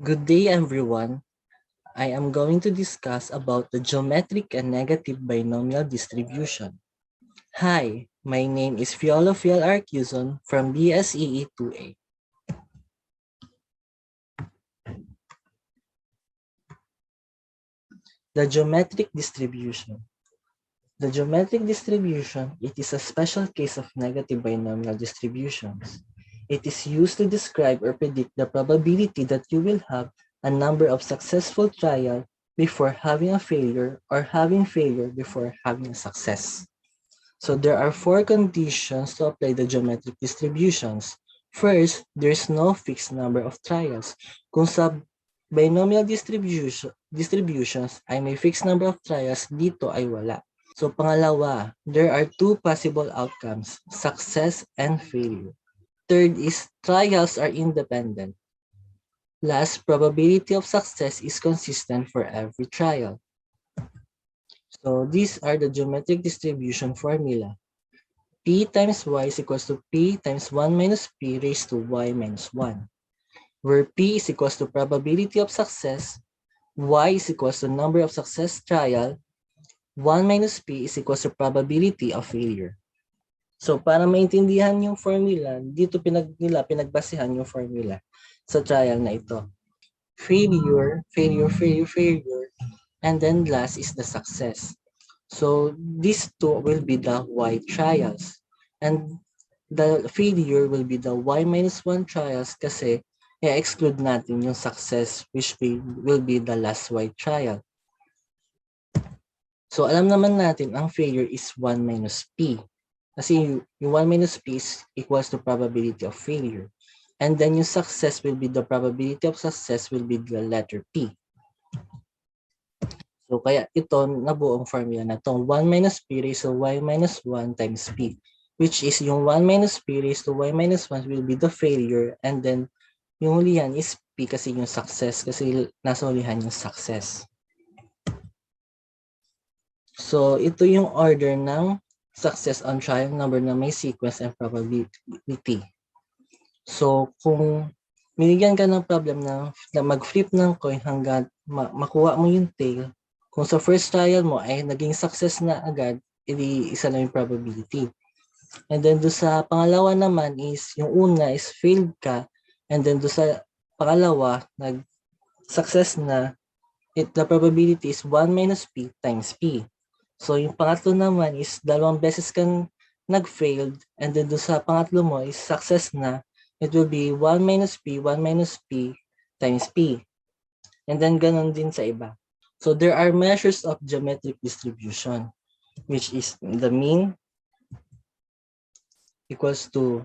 Good day, everyone. I am going to discuss about the geometric and negative binomial distribution. Hi, my name is Fiolo Fiel Quizon from BSEE 2A. The geometric distribution. The geometric distribution, it is a special case of negative binomial distributions. It is used to describe or predict the probability that you will have a number of successful trials before having a failure or having failure before having a success. So there are four conditions to apply the geometric distributions. First, there is no fixed number of trials. Kung sa binomial distributions ay may fixed number of trials, dito ay wala. So pangalawa, there are two possible outcomes, success and failure. Third is trials are independent. Last, probability of success is consistent for every trial. So these are the geometric distribution formula. P times y is equals to P times 1 minus P raised to y minus 1, where P is equals to probability of success, y is equals to number of success trial, 1 minus P is equals to probability of failure. So para maintindihan yung formula, dito pinagbasehan yung formula sa trial na ito. Failure, failure, failure, failure, and then last is the success. So these two will be the y trials. And the failure will be the y minus 1 trials kasi i-exclude natin yung success which will be the last y trial. So alam naman natin ang failure is 1 minus p. Kasi yung 1 minus p is equals to probability of failure. And then yung success will be the probability of success will be the letter p. So kaya ito nabuong formula na itong 1 minus p raised to y minus 1 times p, which is yung 1 minus p raised to y minus 1 will be the failure, and then yung hulihan is p kasi yung success, kasi nasa hulihan yung success. So ito yung order ng success on trial number na may sequence and probability. So kung binigyan ka ng problem na mag-flip ng coin hanggang makuha mo yung tail, kung sa first trial mo ay naging success na agad, edi isa lang yung probability. And then doon sa pangalawa naman is, yung una is failed ka, and then doon sa pangalawa, nag-success na, the probability is 1 minus p times p. So yung pangatlo naman is dalawang beses kang nag-failed, and then doon sa pangatlo mo is success na, it will be 1 minus p times p. And then ganun din sa iba. So there are measures of geometric distribution, which is the mean equals to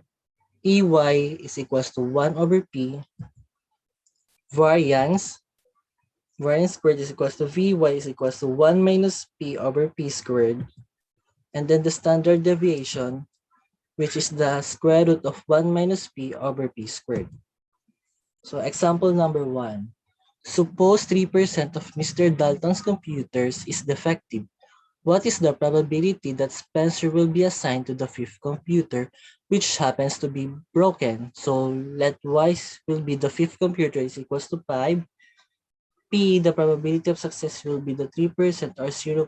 EY is equals to 1 over P, variance squared is equals to VY is equals to 1 minus P over P squared, and then the standard deviation, which is the square root of 1 minus P over P squared. So example number 1. Suppose 3% of Mr. Dalton's computers is defective. What is the probability that Spencer will be assigned to the fifth computer, which happens to be broken? So let y will be the fifth computer is equals to 5. P, the probability of success will be the 3% or 0.03.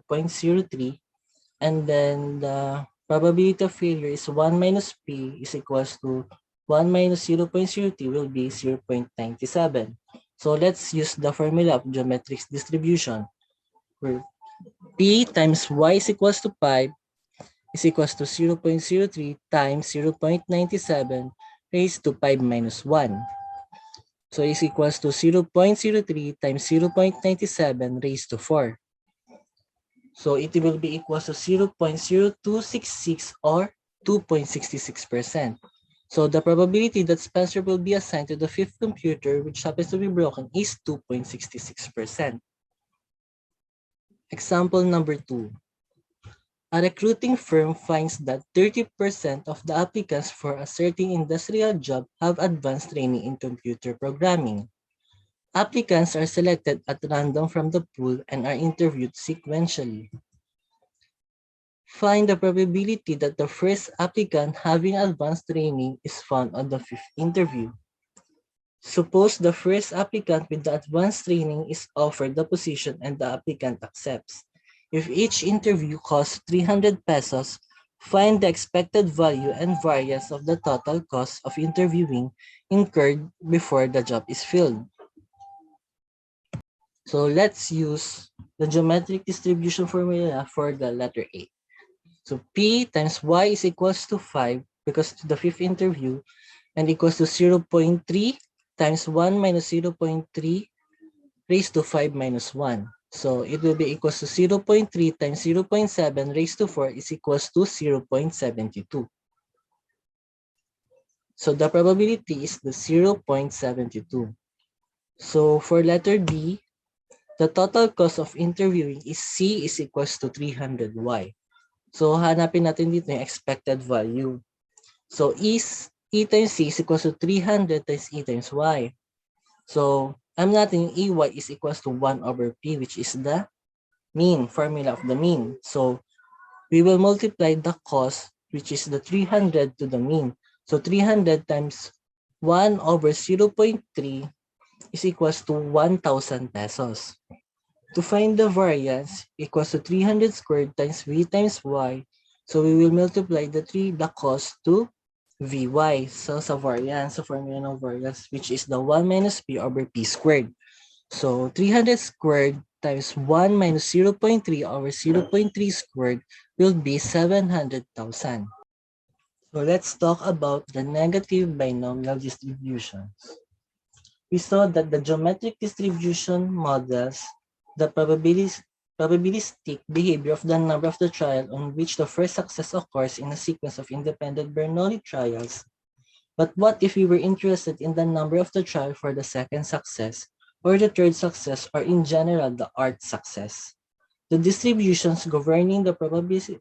And then the probability of failure is 1 minus P is equals to 1 minus 0.03 will be 0.97. So let's use the formula of geometric distribution, where P times y is equals to 5 is equals to 0.03 times 0.97 raised to 5 minus 1. So is equals to 0.03 times 0.97 raised to 4. So it will be equals to 0.0266 or 2.66%. So the probability that Spencer will be assigned to the fifth computer, which happens to be broken, is 2.66%. Example number 2. A recruiting firm finds that 30% of the applicants for a certain industrial job have advanced training in computer programming. Applicants are selected at random from the pool and are interviewed sequentially. Find the probability that the first applicant having advanced training is found on the fifth interview. Suppose the first applicant with the advanced training is offered the position and the applicant accepts. If each interview costs 300 pesos, find the expected value and variance of the total cost of interviewing incurred before the job is filled. So let's use the geometric distribution formula for the letter A. So P times Y is equals to 5 because to the fifth interview and equals to 0.3 times 1 minus 0.3 raised to 5 minus 1. So it will be equals to 0.3 times 0.7 raised to 4 is equals to 0.72. So the probability is the 0.72. So for letter B, the total cost of interviewing is C is equals to 300Y. So hanapin natin dito yung expected value. So E times C is equals to 300 times E times Y. So alam natin yung EY is equals to 1 over P, which is the mean, formula of the mean. So we will multiply the cost, which is the 300 to the mean. So 300 times 1 over 0.3 is equals to 1,000 pesos. To find the variance equals to 300 squared times V times Y. So we will multiply the cost to Vy. So sa variance, sa formula ng variance, which is the 1 minus P over P squared. So 300 squared times 1 minus 0.3 over 0.3 squared will be 700,000. So let's talk about the negative binomial distributions. We saw that the geometric distribution models the probabilistic behavior of the number of the trial on which the first success occurs in a sequence of independent Bernoulli trials. But what if we were interested in the number of the trial for the second success, or the third success, or in general the art success? The distributions governing the probabilistic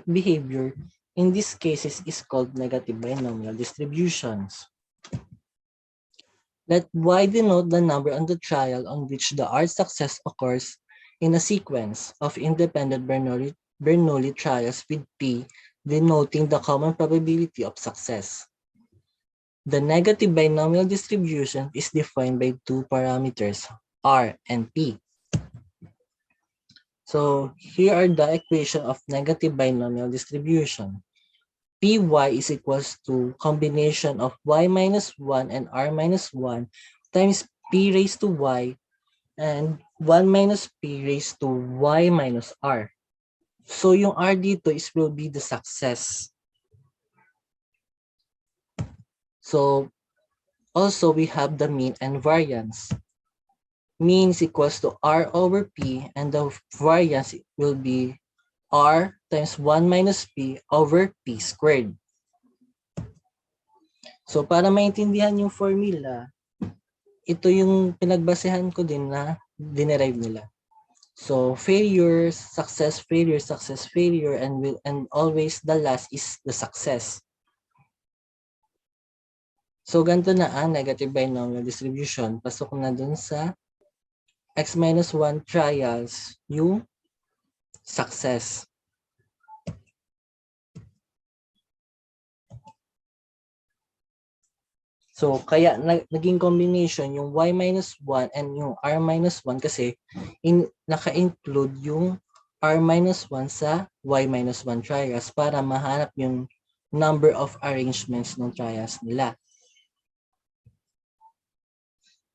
behavior in these cases is called negative binomial distributions. Let Y denote the number on the trial on which the art success occurs in a sequence of independent Bernoulli trials with P denoting the common probability of success. The negative binomial distribution is defined by two parameters, R and P. So here are the equation of negative binomial distribution. Py is equals to combination of y minus 1 and r minus 1 times p raised to y and 1 minus p raised to y minus r. So yung r dito will be the success. So also we have the mean and variance. Mean is equals to r over p and the variance will be r times 1 minus p over p squared. So para maintindihan yung formula, ito yung pinagbasehan ko din na dinerive nila. So failure, success, failure, and always the last is the success. So ganito na ang negative binomial distribution. Pasok na dun sa x minus 1 trials yung success. So, kaya naging combination yung y minus 1 and yung r minus 1 kasi naka-include yung r minus 1 sa y minus 1 trials para mahanap yung number of arrangements ng trials nila.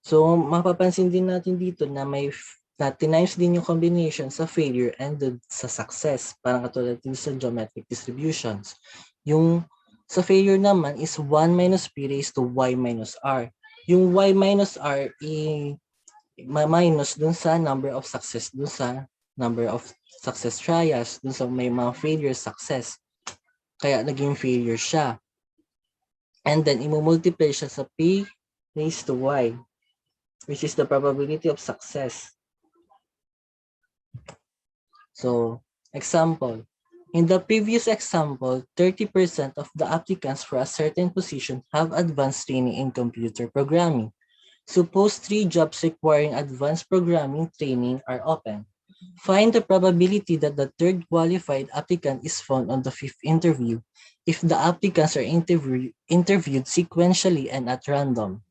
So, mapapansin din natin dito na may times din yung combination sa failure and sa success. Parang katulad din sa geometric distributions. Yung sa failure naman is 1 minus p raised to y minus r. Yung y minus r minus dun sa number of success, dun sa number of success trials, dun sa may mga failure success. Kaya naging failure siya. And then, imumultiply siya sa p raised to y, which is the probability of success. So, example. In the previous example, 30% of the applicants for a certain position have advanced training in computer programming. Suppose 3 jobs requiring advanced programming training are open. Find the probability that the third qualified applicant is found on the fifth interview if the applicants are interviewed sequentially and at random.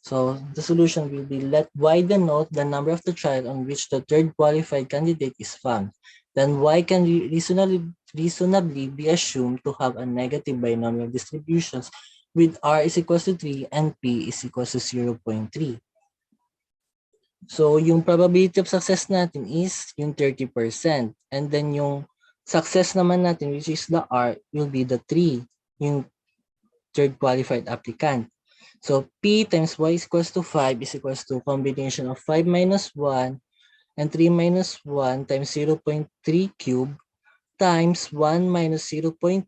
So the solution will be, let y denote the number of the trial on which the third qualified candidate is found. Then y can reasonably be assumed to have a negative binomial distributions with r is equals to 3 and p is equals to 0.3. So, yung probability of success natin is yung 30%. And then yung success naman natin, which is the R, will be the 3, yung third qualified applicant. So, P times Y is equals to 5 is equals to combination of 5 minus 1 and 3 minus 1 times 0.3 cube times 1 minus 0.3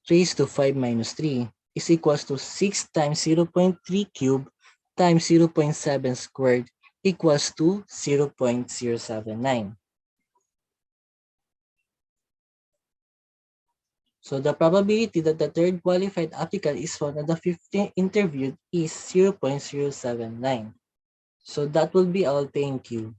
raised to 5 minus 3 is equals to 6 times 0.3 cube times 0.7 squared equals to 0.079. So the probability that the third qualified applicant is found at the 15th interview is 0.079. So that will be all. Thank you.